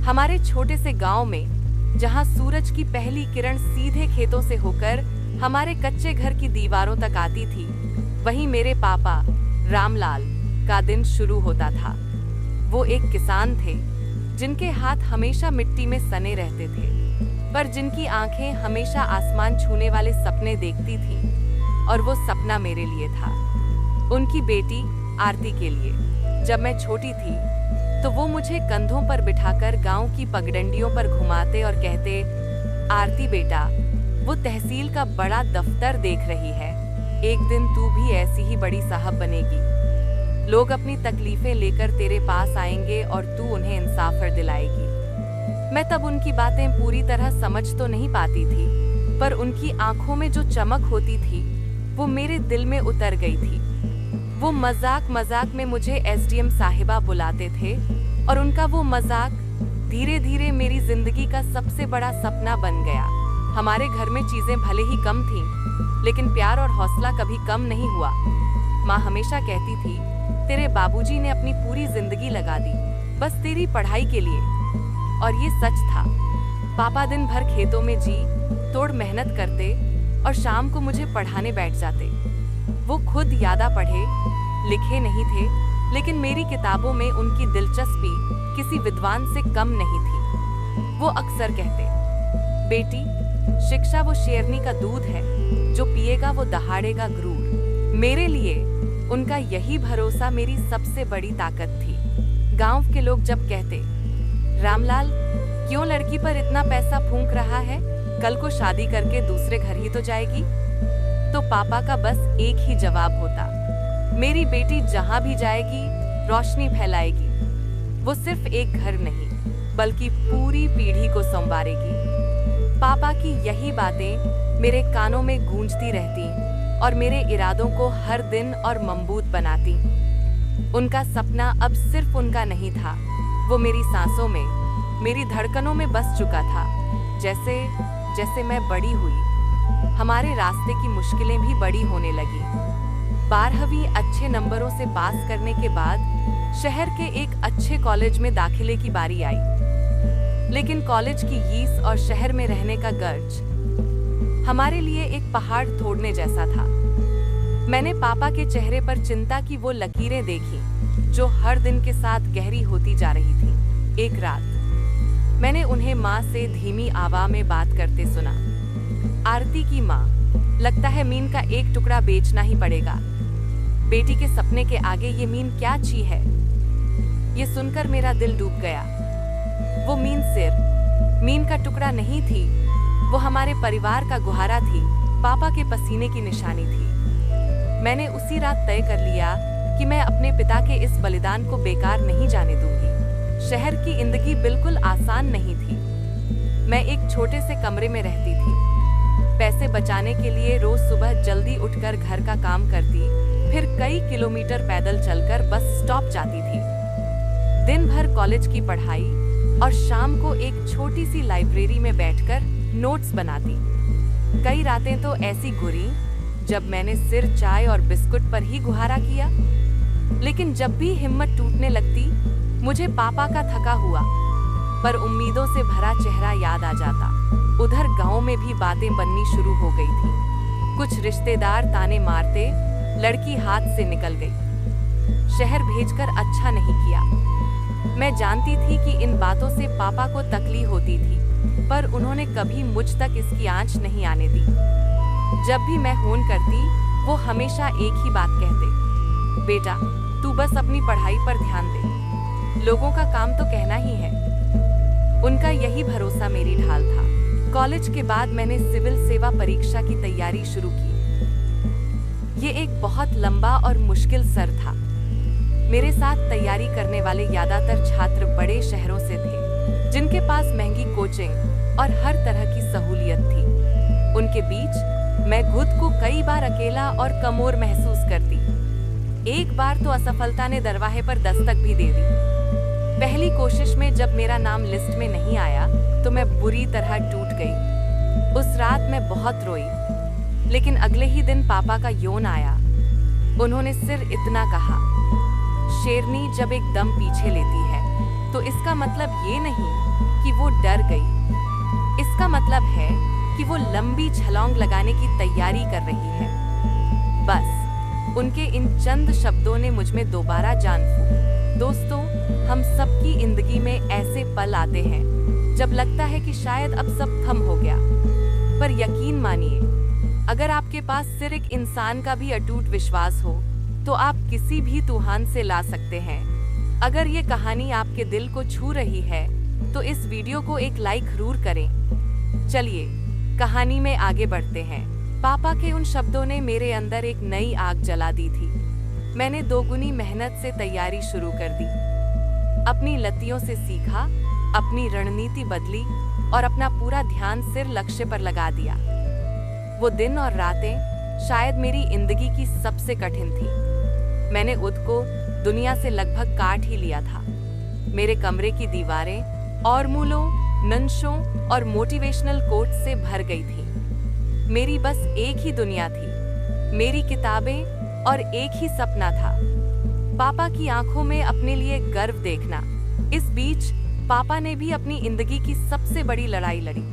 हमारे छोटे से गांव में, जहां सूरज की पहली किरण सीधे खेतों से होकर हमारे कच्चे घर की दीवारों तक आती थी, वहीं मेरे पापा रामलाल का दिन शुरू होता था। वो एक किसान थे जिनके हाथ हमेशा मिट्टी में सने रहते थे, पर जिनकी आंखें हमेशा आसमान छूने वाले सपने देखती थीं, और वो सपना मेरे लिए था, उनकी बेटी आरती के लिए। जब मैं छोटी थी तो वो मुझे कंधों पर बिठाकर गांव की पगडंडियों पर घुमाते और कहते, आरती बेटा, वो तहसील का बड़ा दफ्तर देख रही है, एक दिन तू भी ऐसी ही बड़ी साहब बनेगी। लोग अपनी तकलीफें लेकर तेरे पास आएंगे और तू उन्हें इंसाफ दिलाएगी। मैं तब उनकी बातें पूरी तरह समझ तो नहीं पाती थी, पर उनकी आंखों में जो चमक होती थी वो मेरे दिल में उतर गई थी। वो मजाक मजाक में मुझे एसडीएम साहिबा बुलाते थे, और उनका वो मजाक धीरे धीरे मेरी जिंदगी का सबसे बड़ा सपना बन गया। हमारे घर में चीजें भले ही कम थीं, लेकिन प्यार और हौसला कभी कम नहीं हुआ। माँ हमेशा कहती थी, तेरे बाबूजी ने अपनी पूरी जिंदगी लगा दी बस तेरी पढ़ाई के लिए, और ये सच था। पापा दिन भर खेतों में जी तोड़ मेहनत करते और शाम को मुझे पढ़ाने बैठ जाते। वो खुद ज्यादा पढ़े लिखे नहीं थे, लेकिन मेरी किताबों में उनकी दिलचस्पी किसी विद्वान से कम नहीं थी। वो अक्सर कहते, बेटी, शिक्षा वो शेरनी का दूध है, जो पिएगा वो दहाड़ेगा क्रूर। मेरे लिए उनका यही भरोसा मेरी सबसे बड़ी ताकत थी। गांव के लोग जब कहते, रामलाल, क्यों लड़की पर इतना पैसा फूंक रहा है, कल को शादी करके दूसरे घर ही तो जाएगी, तो पापा का बस एक ही जवाब होता, मेरी बेटी जहां भी जाएगी रोशनी फैलाएगी। वो सिर्फ एक घर नहीं, बल्कि पूरी पीढ़ी को संवारेगी। पापा की यही बातें मेरे कानों में गूंजती रहती और मेरे इरादों को हर दिन और मजबूत बनाती। उनका सपना अब सिर्फ उनका नहीं था, वो मेरी सांसों में, मेरी धड़कनों में बस चुका था। जैसे जैसे मैं बड़ी हुई, हमारे रास्ते की मुश्किलें भी बड़ी होने लगी। 12वीं अच्छे नंबरों से पास करने के बाद शहर के एक अच्छे कॉलेज में दाखिले की बारी आई, लेकिन कॉलेज की यीस और शहर में रहने का गर्ज हमारे लिए एक पहाड़ तोड़ने जैसा था। मैंने पापा के चेहरे पर चिंता की वो लकीरें देखी जो हर दिन के साथ गहरी होती जा रही थी। एक रात मैंने उन्हें माँ से धीमी आवाज में बात करते सुना, आरती की माँ, लगता है मीन का एक टुकड़ा बेचना ही पड़ेगा। बेटी के सपने के आगे ये मीन क्या चीज है। ये सुनकर मेरा दिल डूब गया। वो मीन सिर्फ मीन का टुकड़ा नहीं थी, वो हमारे परिवार का गुहारा थी, पापा के पसीने की निशानी थी। मैंने उसी रात तय कर लिया कि मैं अपने पिता के इस बलिदान को बेकार नहीं जाने दूंगी। शहर की जिंदगी बिल्कुल आसान नहीं थी। मैं एक छोटे से कमरे में रहती थी, पैसे बचाने के लिए रोज सुबह जल्दी उठकर घर का काम करती, फिर कई किलोमीटर पैदल चलकर बस स्टॉप जाती थी। दिन भर कॉलेज की पढ़ाई और शाम को एक छोटी सी लाइब्रेरी में बैठकर नोट्स बनाती। कई रातें तो ऐसी गुजरी जब मैंने सिर चाय और बिस्कुट पर ही गुहारा किया। लेकिन जब भी हिम्मत टूटने लगती, मुझे पापा का थका हुआ पर उम्मीदों से भरा चेहरा याद आ जाता। उधर गांव में भी बातें बननी शुरू हो गई थी। कुछ रिश्तेदार ताने मारते, लड़की हाथ से निकल गई, शहर भेजकर अच्छा नहीं किया। मैं जानती थी कि इन बातों से पापा को तकलीफ होती थी, पर उन्होंने कभी मुझ तक इसकी आंच नहीं आने दी। जब भी मैं फोन करती, वो हमेशा एक ही बात कहते, बेटा, तू बस अपनी पढ़ाई पर ध्यान दे, लोगों का काम तो कहना ही है। उनका यही भरोसा मेरी ढाल था। कॉलेज के बाद मैंने सिविल सेवा परीक्षा की तैयारी शुरू की। ये एक बहुत लंबा और मुश्किल सर था। मेरे साथ तैयारी करने वाले ज्यादातर छात्र बड़े शहरों से थे, जिनके पास महंगी कोचिंग और हर तरह की सहूलियत थी। उनके बीच मैं खुद को कई बार अकेला और कमजोर महसूस करती। एक बार तो असफलता ने दरवाजे पर दस्तक भी दे दी। पहली कोशिश में जब मेरा नाम लिस्ट में नहीं आया तो मैं बुरी तरह टूट गई। उस रात मैं बहुत रोई, लेकिन अगले ही दिन पापा का योन आया। उन्होंने सिर्फ इतना कहा, शेरनी जब एक दम पीछे लेती है तो इसका मतलब ये नहीं कि वो डर गई। इसका मतलब है कि वो लंबी छलांग लगाने की तैयारी कर रही है। बस उनके इन चंद शब्दों ने मुझ में दोबारा जान फूंकी। दोस्तों, हम सबकी जिंदगी में ऐसे पल आते हैं जब लगता है कि शायद अब सब थम हो गया। पर यकीन मानिए, अगर आपके पास सिर्फ एक इंसान का भी अटूट विश्वास हो तो आप किसी भी तूफान से ला सकते हैं। अगर ये कहानी आपके दिल को छू रही है तो इस वीडियो को एक लाइक जरूर करें। चलिए कहानी में आगे बढ़ते हैं। पापा के उन शब्दों ने मेरे अंदर एक नई आग जला दी थी। मैंने दोगुनी मेहनत से तैयारी शुरू कर दी, अपनी लतियों से सीखा, अपनी रणनीति बदली और अपना पूरा ध्यान सिर्फ लक्ष्य पर लगा दिया। वो दिन और रातें शायद मेरी जिंदगी की सबसे कठिन थी। मैंने खुद को दुनिया से लगभग काट ही लिया था। मेरे कमरे की दीवारें और मूलों, नंशों और मोटिवेशनल कोट से भर गई थी। मेरी बस एक ही दुनिया थी, मेरी किताबें और एक ही सपना था, पापा की आंखों में अपने लिए गर्व देखना। इस बीच पापा ने भी अपनी जिंदगी की सबसे बड़ी लड़ाई लड़ी।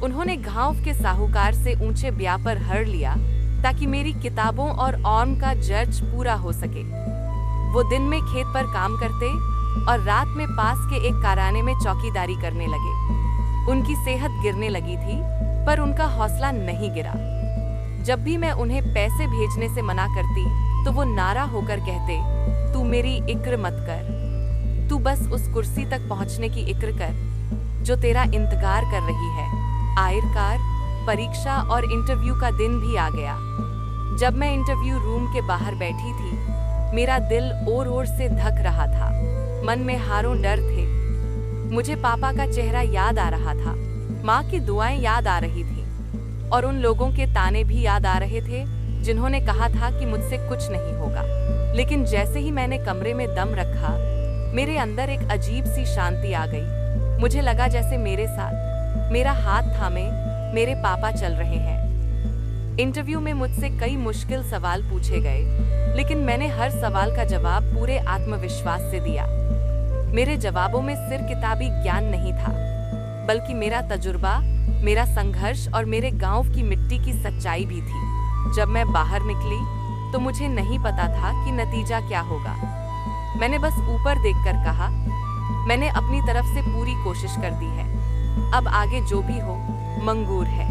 उन्होंने गांव के साहूकार से ऊंचे ब्याह पर हर लिया ताकि मेरी किताबों और ऑर्म का जज पूरा हो सके। वो दिन में खेत पर काम करते और रात में पास के एक कारखाने में चौकीदारी करने लगे। उनकी सेहत गिरने लगी थी, पर उनका हौसला नहीं गिरा। जब भी मैं उन्हें पैसे भेजने से मना करती तो वो नारा होकर कहते, तू मेरी इक्र मत कर, तू बस उस कुर्सी तक पहुंचने की इक्र कर जो तेरा इंतजार कर रही है। आखिरकार परीक्षा और इंटरव्यू का दिन भी आ गया। जब मैं इंटरव्यू रूम के बाहर बैठी थी, मेरा दिल ओर ओर से धक रहा था। मन में हारों डर थे। मुझे पापा का चेहरा याद आ रहा था, माँ की दुआएं याद आ रही थी और उन लोगों के ताने भी याद आ रहे थे जिन्होंने कहा था कि मुझसे कुछ नहीं होगा। लेकिन जैसे ही मैंने कमरे में दम रखा, मेरे अंदर एक अजीब सी शांति आ गई। मुझे लगा जैसे मेरे साथ, मेरा हाथ थामे मेरे पापा चल रहे हैं। इंटरव्यू में मुझसे कई मुश्किल सवाल पूछे गए, लेकिन मैंने हर सवाल का जवाब पूरे आत्मविश्वास से दिया। मेरे जवाबों में सिर्फ किताबी ज्ञान नहीं था, बल्कि मेरा तजुर्बा, मेरा संघर्ष और मेरे गांव की मिट्टी की सच्चाई भी थी। जब मैं बाहर निकली तो मुझे नहीं पता था कि नतीजा क्या होगा। मैंने बस ऊपर देखकर कहा, मैंने अपनी तरफ से पूरी कोशिश कर दी है, अब आगे जो भी हो मंजूर है।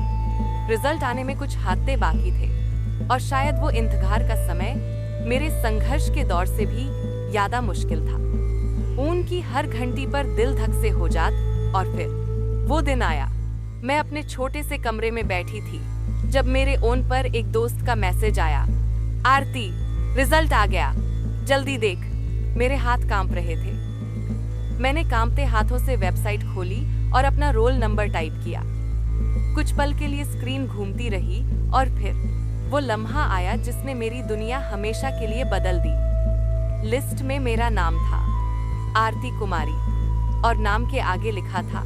रिजल्ट आने में कुछ हफ्ते बाकी थे और शायद वो इंतजार का समय मेरे संघर्ष के दौर से भी ज्यादा मुश्किल था। ऊन की हर घंटी पर दिल धक से हो जात। और फिर वो दिन आया। मैं अपने छोटे से कमरे में बैठी थी जब मेरे फोन पर एक दोस्त का मैसेज आया, आरती, रिजल्ट आ गया, जल्दी देख। मेरे हाथ कांप रहे थे। मैंने कांपते हाथों से वेबसाइट खोली और अपना रोल नंबर टाइप किया। कुछ पल के लिए स्क्रीन घूमती रही और फिर वो लम्हा आया जिसने मेरी दुनिया हमेशा के लिए बदल दी। लिस्ट में मेरा नाम था, आरती कुमारी, और नाम के आगे लिखा था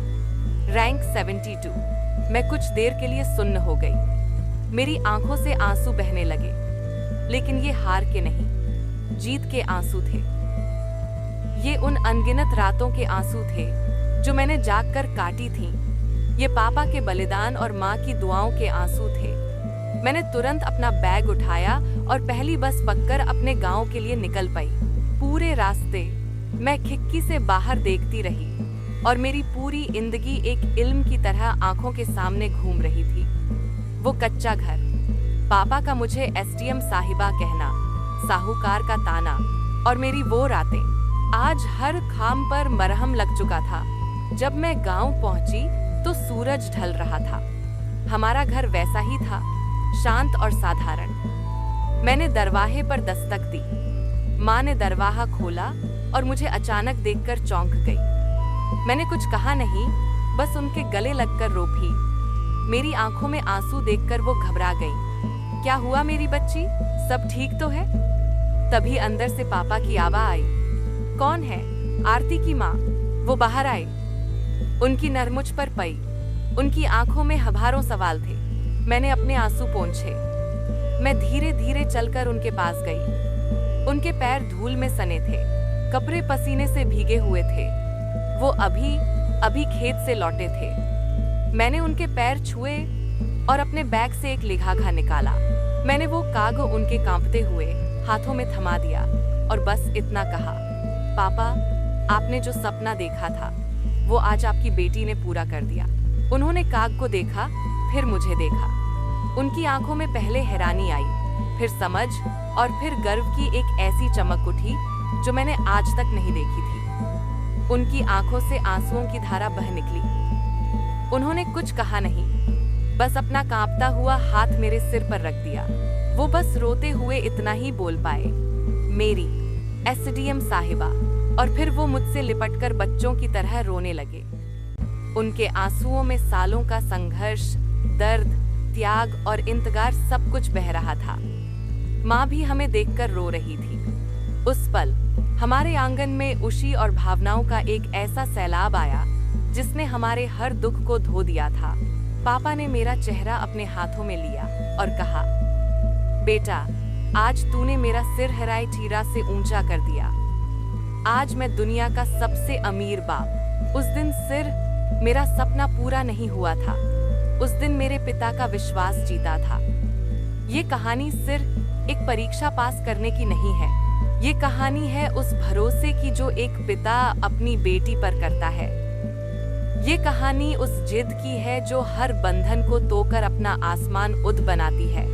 रैंक 72। मैं कुछ देर के लिए सुन्न हो गई। मेरी आंखों से आंसू बहने लगे, लेकिन ये हार के नहीं, जीत के आंसू थे। ये उन अनगिनत रातों के आंसू थे जो मैंने जागकर काटी थीं। ये पापा के बलिदान और माँ की दुआओं के आंसू थे। मैंने तुरंत अपना बैग उठाया और पहली बस पककर अपने गांव के लिए निकल पाई। पूरे रास्ते मैं खिड़की से बाहर देखती रही और मेरी पूरी जिंदगी एक इल्म की तरह आंखों के सामने घूम रही थी। वो कच्चा घर, पापा का मुझे एसडीएम साहिबा कहना, साहूकार का ताना और मेरी वो रातें। आज हर खाम पर मरहम लग चुका था। जब मैं गांव पहुंची तो सूरज ढल रहा था। हमारा घर वैसा ही था, शांत और साधारण। मैंने दरवाजे पर दस्तक दी। माँ ने दरवाजा खोला और मुझे अचानक देखकर चौंक गई। मैंने कुछ कहा नहीं, बस उनके गले लगकर रो पी। मेरी आंखों में आंसू देखकर वो घबरा गई। क्या हुआ मेरी बच्ची, सब ठीक तो है? तभी अंदर से पापा की आवाज आई, कौन है? आरती की माँ। वो बाहर आए। उनकी नर मुझ पर पई। उनकी आंखों में हजारों सवाल थे। मैंने अपने आंसू पोंछे। मैं धीरे धीरे चलकर उनके पास गई। उनके पैर धूल में सने थे, कपड़े पसीने से भीगे हुए थे। वो अभी अभी खेत से लौटे थे। मैंने उनके पैर छुए और अपने बैग से एक लिफाफा निकाला। मैंने वो कागज उनके कांपते हुए हाथों में थमा दिया और बस इतना कहा, पापा, आपने जो सपना देखा था वो आज आपकी बेटी ने पूरा कर दिया। उन्होंने कागज को देखा, फिर मुझे देखा। उनकी आंखों में पहले हैरानी आई, फिर समझ और फिर गर्व की एक ऐसी चमक उठी जो मैंने आज तक नहीं देखी थी। उनकी आंखों से आंसुओं की धारा बह निकली। उन्होंने कुछ कहा नहीं, बस अपना कांपता हुआ हाथ मेरे सिर पर रख दिया। वो बस रोते हुए इतना ही बोल पाए, मेरी एसडीएम साहिबा, और फिर वो मुझसे लिपटकर बच्चों की तरह रोने लगे। उनके आंसुओं में सालों का संघर्ष, दर्द, त्याग और इंतजार सब कुछ बह रहा था। माँ भी हमें देखकर रो रही थी। उस पल हमारे आंगन में उशी और भावनाओं का एक ऐसा सैलाब आया जिसने हमारे हर दुख को धो दिया था। पापा ने मेरा चेहरा अपने हाथों में लिया और कहा, बेटा, आज तूने मेरा सिर हराए चीरा से ऊंचा कर दिया। आज मैं दुनिया का सबसे अमीर बाप। उस दिन सिर मेरा सपना पूरा नहीं हुआ था। उस दिन मेरे पिता का विश्वास जीता था। ये कहानी सिर्फ एक परीक्षा पास करने की नहीं है। ये कहानी है उस भरोसे की जो एक पिता अपनी बेटी पर करता है। ये कहानी उस जिद की है जो हर बंधन को तोड़कर अपना आसमान उद बनाती है।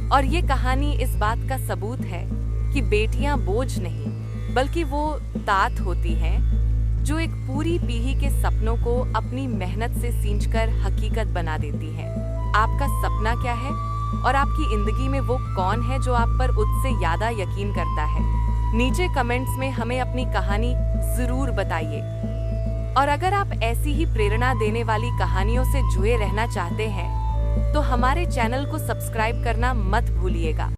और ये कहानी इस बात का सबूत है कि बेटियां बोझ नहीं, बल्कि वो तात होती हैं जो एक पूरी पीढ़ी के सपनों को अपनी मेहनत से सींचकर हकीकत बना देती हैं। आपका सपना क्या है और आपकी जिंदगी में वो कौन है जो आप पर उससे ज्यादा यकीन करता है? नीचे कमेंट्स में हमें अपनी कहानी जरूर बताइए। और अगर आप ऐसी ही प्रेरणा देने वाली कहानियों से जुड़े रहना चाहते हैं तो हमारे चैनल को सब्सक्राइब करना मत भूलिएगा।